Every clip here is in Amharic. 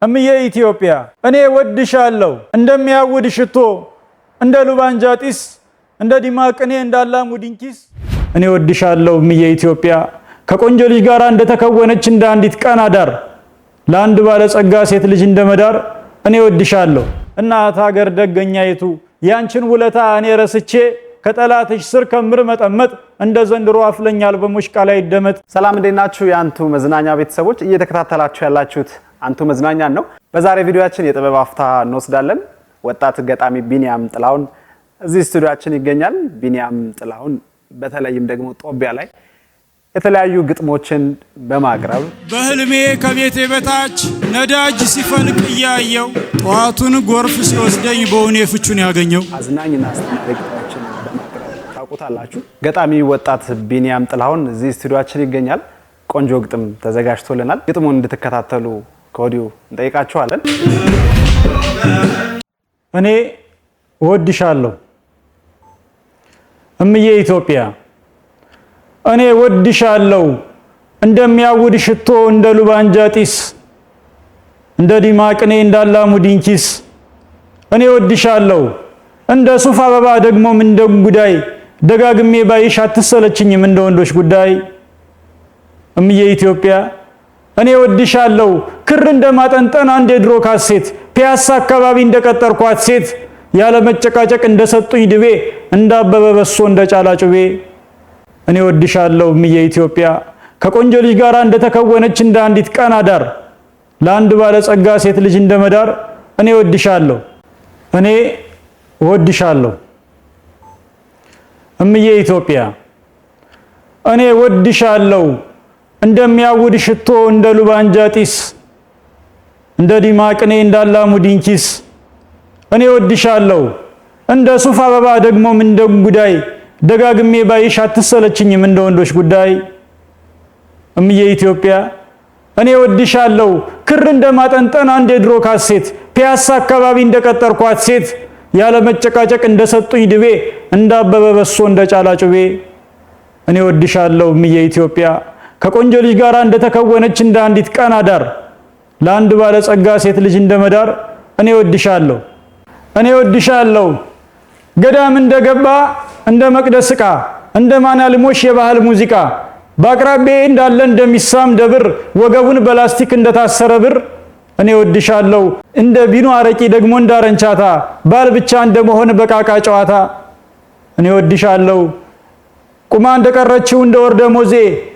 እምዬ ኢትዮጵያ እኔ ወድሻለሁ እንደሚያውድ ሽቶ እንደ ሉባንጃ ጢስ እንደ ዲማቅኔ እንዳላሙ ዲንኪስ እኔ ወድሻለሁ እምዬ ኢትዮጵያ ከቆንጆ ልጅ ጋር እንደተከወነች እንደ አንዲት ቀን አዳር ለአንድ ባለ ጸጋ ሴት ልጅ እንደመዳር እኔ ወድሻለሁ እናት ሀገር ደገኛይቱ ያንቺን ውለታ እኔ ረስቼ ከጠላትሽ ስር ከምር መጠመጥ እንደ ዘንድሮ አፍለኛ አልበሞች ቃል አይደመጥ። ሰላም እንደናችሁ የአንቱ መዝናኛ ቤተሰቦች እየተከታተላችሁ ያላችሁት አንቱ መዝናኛን ነው። በዛሬ ቪዲዮአችን የጥበብ አፍታ እንወስዳለን። ወጣት ገጣሚ ቢኒያም ጥላሁን እዚህ ስቱዲዮአችን ይገኛል። ቢኒያም ጥላሁን በተለይም ደግሞ ጦቢያ ላይ የተለያዩ ግጥሞችን በማቅረብ በህልሜ ከቤቴ በታች ነዳጅ ሲፈልቅ እያየው ጧቱን ጎርፍ ሲወስደኝ በእውኔ ፍቹን ያገኘው አዝናኝና አስተማሪ ግጥሞችን በማቅረብ ታውቁታላችሁ። ገጣሚ ወጣት ቢኒያም ጥላሁን እዚህ ስቱዲዮአችን ይገኛል። ቆንጆ ግጥም ተዘጋጅቶልናል። ግጥሙን እንድትከታተሉ ከወዲሁ እንጠይቃችኋለን። እኔ ወድሻለሁ እምዬ ኢትዮጵያ እኔ ወድሻለሁ እንደሚያውድ ሽቶ እንደ ሉባንጃ ጢስ እንደ ዲማቅኔ እንዳላሙ ዲንኪስ እኔ ወድሻለሁ እንደ ሱፍ አበባ ደግሞም እንደ ጉዳይ ደጋግሜ ባይሽ አትሰለችኝም እንደ ወንዶች ጉዳይ እምዬ ኢትዮጵያ እኔ ወድሻለሁ ክር እንደማጠንጠን አንድ የድሮ ካሴት ፒያሳ አካባቢ እንደቀጠርኳት ሴት ያለ መጨቃጨቅ እንደሰጡኝ ድቤ እንዳበበ በሶ እንደጫላ ጩቤ እኔ ወድሻለሁ እምዬ ኢትዮጵያ ከቆንጆ ልጅ ጋር እንደተከወነች እንደ አንዲት ቀን አዳር ለአንድ ባለ ጸጋ ሴት ልጅ እንደመዳር እኔ ወድሻለሁ እኔ ወድሻለሁ እምዬ ኢትዮጵያ እኔ ወድሻለሁ እንደሚያውድ ሽቶ እንደ ሉባንጃ ጢስ እንደ ዲማቅኔ እንዳላሙ ዲንኪስ እኔ ወድሻለሁ እንደ ሱፍ አበባ ደግሞም እንደ ጉዳይ ደጋግሜ ባይሽ አትሰለችኝም እንደ ወንዶች ጉዳይ እምዬ ኢትዮጵያ እኔ ወድሻለሁ ክር እንደማጠንጠን አንድ የድሮ ካሴት ፒያሳ አካባቢ እንደቀጠርኳት ሴት ያለ መጨቃጨቅ እንደሰጡኝ ድቤ እንዳበበ በሶ እንደጫላ ጩቤ እኔ ወድሻለሁ እምዬ ኢትዮጵያ ከቆንጆ ልጅ ጋር እንደተከወነች እንደ አንዲት ቀን አዳር ለአንድ ባለ ጸጋ ሴት ልጅ እንደመዳር እኔ ወድሻለሁ ገዳም እንደገባ እንደ መቅደስ ዕቃ እንደ ማናልሞሽ የባህል ሙዚቃ በአቅራቢያዬ እንዳለ እንደሚሳም ደብር ወገቡን በላስቲክ እንደታሰረ ብር እኔ ወድሻለሁ እንደ ቢኑ አረቂ ደግሞ እንዳረንቻታ ባል ብቻ እንደመሆን በቃቃ ጨዋታ እኔ ወድሻለሁ ቁማ እንደቀረችው እንደ ወርደ ሞዜ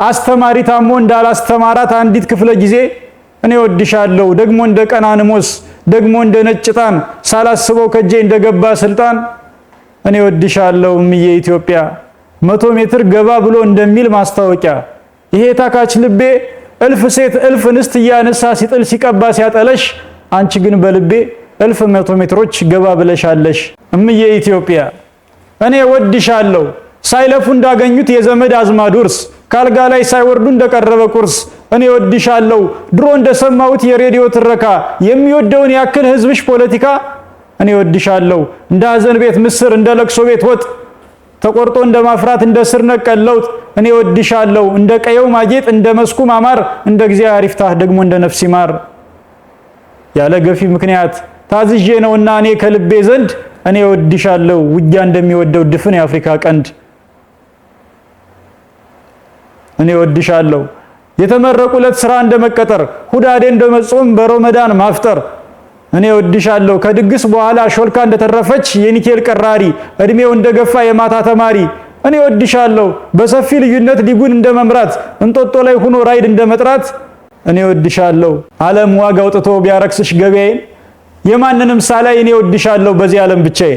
አስተማሪ ታሞ እንዳላስተማራት አንዲት ክፍለ ጊዜ እኔ ወድሻለሁ ደግሞ እንደ ቀናንሞስ ደግሞ እንደ ነጭ ጣን ሳላስበው ከጄ እንደገባ ስልጣን እኔ ወድሻለሁ እምዬ ኢትዮጵያ 100 ሜትር ገባ ብሎ እንደሚል ማስታወቂያ ይሄ ታካች ልቤ እልፍ ሴት እልፍ እንስት ያነሳ ሲጥል ሲቀባ ሲያጠለሽ አንቺ ግን በልቤ እልፍ 100 ሜትሮች ገባ ብለሻለሽ እምዬ ኢትዮጵያ እኔ ወድሻለሁ ሳይለፉ እንዳገኙት የዘመድ አዝማድ ውርስ ካልጋ ላይ ሳይወርዱ እንደቀረበ ቁርስ እኔ ወድሻለሁ ድሮ እንደሰማሁት የሬዲዮ ትረካ የሚወደውን ያክል ህዝብሽ ፖለቲካ እኔ ወድሻለሁ እንደ ሀዘን ቤት ምስር እንደ ለቅሶ ቤት ወጥ ተቆርጦ እንደማፍራት እንደ ስር ነቀል ለውጥ እኔ ወድሻለሁ እንደ ቀየው ማጌጥ እንደ መስኩ ማማር እንደ እግዚአብሔር ይፍታህ ደግሞ እንደ ነፍስ ይማር ያለ ገፊ ምክንያት ታዝዤ ነውና እኔ ከልቤ ዘንድ እኔ ወድሻለሁ ውጊያ እንደሚወደው ድፍን የአፍሪካ ቀንድ እኔ ወድሻለሁ የተመረቁለት ስራ እንደመቀጠር ሁዳዴ እንደመጾም በረመዳን ማፍጠር እኔ ወድሻለሁ ከድግስ በኋላ ሾልካ እንደተረፈች የኒኬል ቀራሪ እድሜው እንደገፋ የማታ ተማሪ እኔ ወድሻለሁ በሰፊ ልዩነት ሊጉን እንደመምራት እንጦጦ ላይ ሆኖ ራይድ እንደመጥራት እኔ ወድሻለሁ ዓለም ዋጋ አውጥቶ ቢያረክስሽ ገበያዬን የማንንም ሳላይ እኔ ወድሻለሁ በዚህ ዓለም ብቻዬ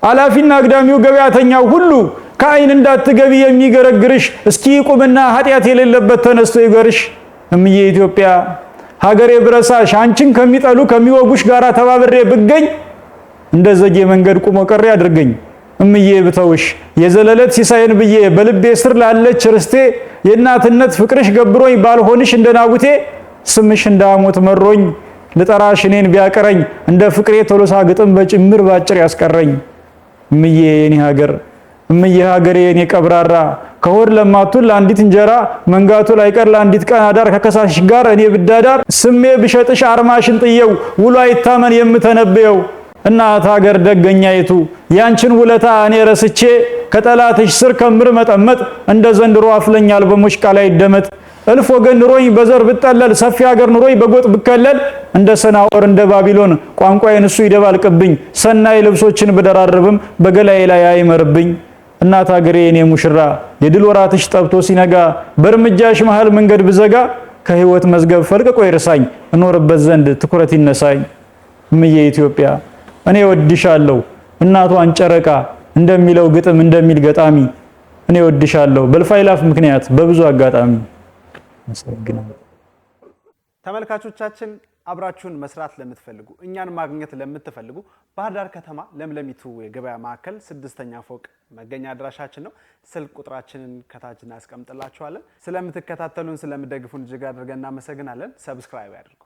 አላፊና አግዳሚው ገበያተኛው ሁሉ ከአይን እንዳትገቢ የሚገረግርሽ እስኪ ቁምና ኃጢያት የሌለበት ተነስቶ ይገርሽ እምዬ ኢትዮጵያ ሀገሬ ብረሳሽ አንቺን ከሚጠሉ ከሚወጉሽ ጋራ ተባብሬ ብገኝ እንደዘጌ መንገድ ቁሞ ቀሪ አድርገኝ እምዬ ብተውሽ የዘለለት ሲሳይን ብዬ በልቤ ስር ላለች ርስቴ የእናትነት ፍቅርሽ ገብሮኝ ባልሆንሽ እንደናቡቴ ስምሽ እንዳሞት መሮኝ ልጠራሽ እኔን ቢያቀረኝ እንደ ፍቅሬ ቶሎሳ ግጥም በጭምር ባጭር ያስቀረኝ እምዬ የኔ ሀገር እምዬ ሀገሬ የኔ ቀብራራ ከሆድ ለማቱን ለአንዲት እንጀራ መንጋቱ ላይ ቀር ለአንዲት ቀን አዳር ከከሳሽ ጋር እኔ ብዳዳር ስሜ ብሸጥሽ አርማሽን ጥየው ውሎ አይታመን የምተነበየው እናት ሀገር ደገኛይቱ ያንቺን ውለታ እኔ ረስቼ ከጠላትሽ ስር ከምር መጠመጥ እንደ ዘንድሮ አፍለኛል በሙሽቃ ላይ ደመጥ እልፍ ወገን ኑሮኝ በዘር ብጠለል ሰፊ ሀገር ኑሮኝ በጎጥ ብከለል እንደ ሰናወር እንደ ባቢሎን ቋንቋዬን እሱ ይደባልቅብኝ ሰናይ ልብሶችን በደራርብም በገላዬ ላይ አይመርብኝ እናት ሀገሬ እኔ ሙሽራ የድል ወራትሽ ጠብቶ ሲነጋ በርምጃሽ መሃል መንገድ ብዘጋ ከህይወት መዝገብ ፈልቅቆ ይርሳኝ እኖርበት ዘንድ ትኩረት ይነሳኝ እምዬ ኢትዮጵያ እኔ ወድሻለሁ እናቷን ጨረቃ እንደሚለው ግጥም እንደሚል ገጣሚ እኔ ወድሻለሁ በልፋይላፍ ምክንያት በብዙ አጋጣሚ አመሰግናለሁ። ተመልካቾቻችን አብራችሁን መስራት ለምትፈልጉ እኛን ማግኘት ለምትፈልጉ ባህር ዳር ከተማ ለምለሚቱ የገበያ ማዕከል 6ኛ ፎቅ መገኛ አድራሻችን ነው። ስልክ ቁጥራችንን ከታች እናስቀምጥላችኋለን። ስለምትከታተሉን ስለምትደግፉን እጅግ አድርገን እናመሰግናለን። ሰብስክራይብ ያድርጉ።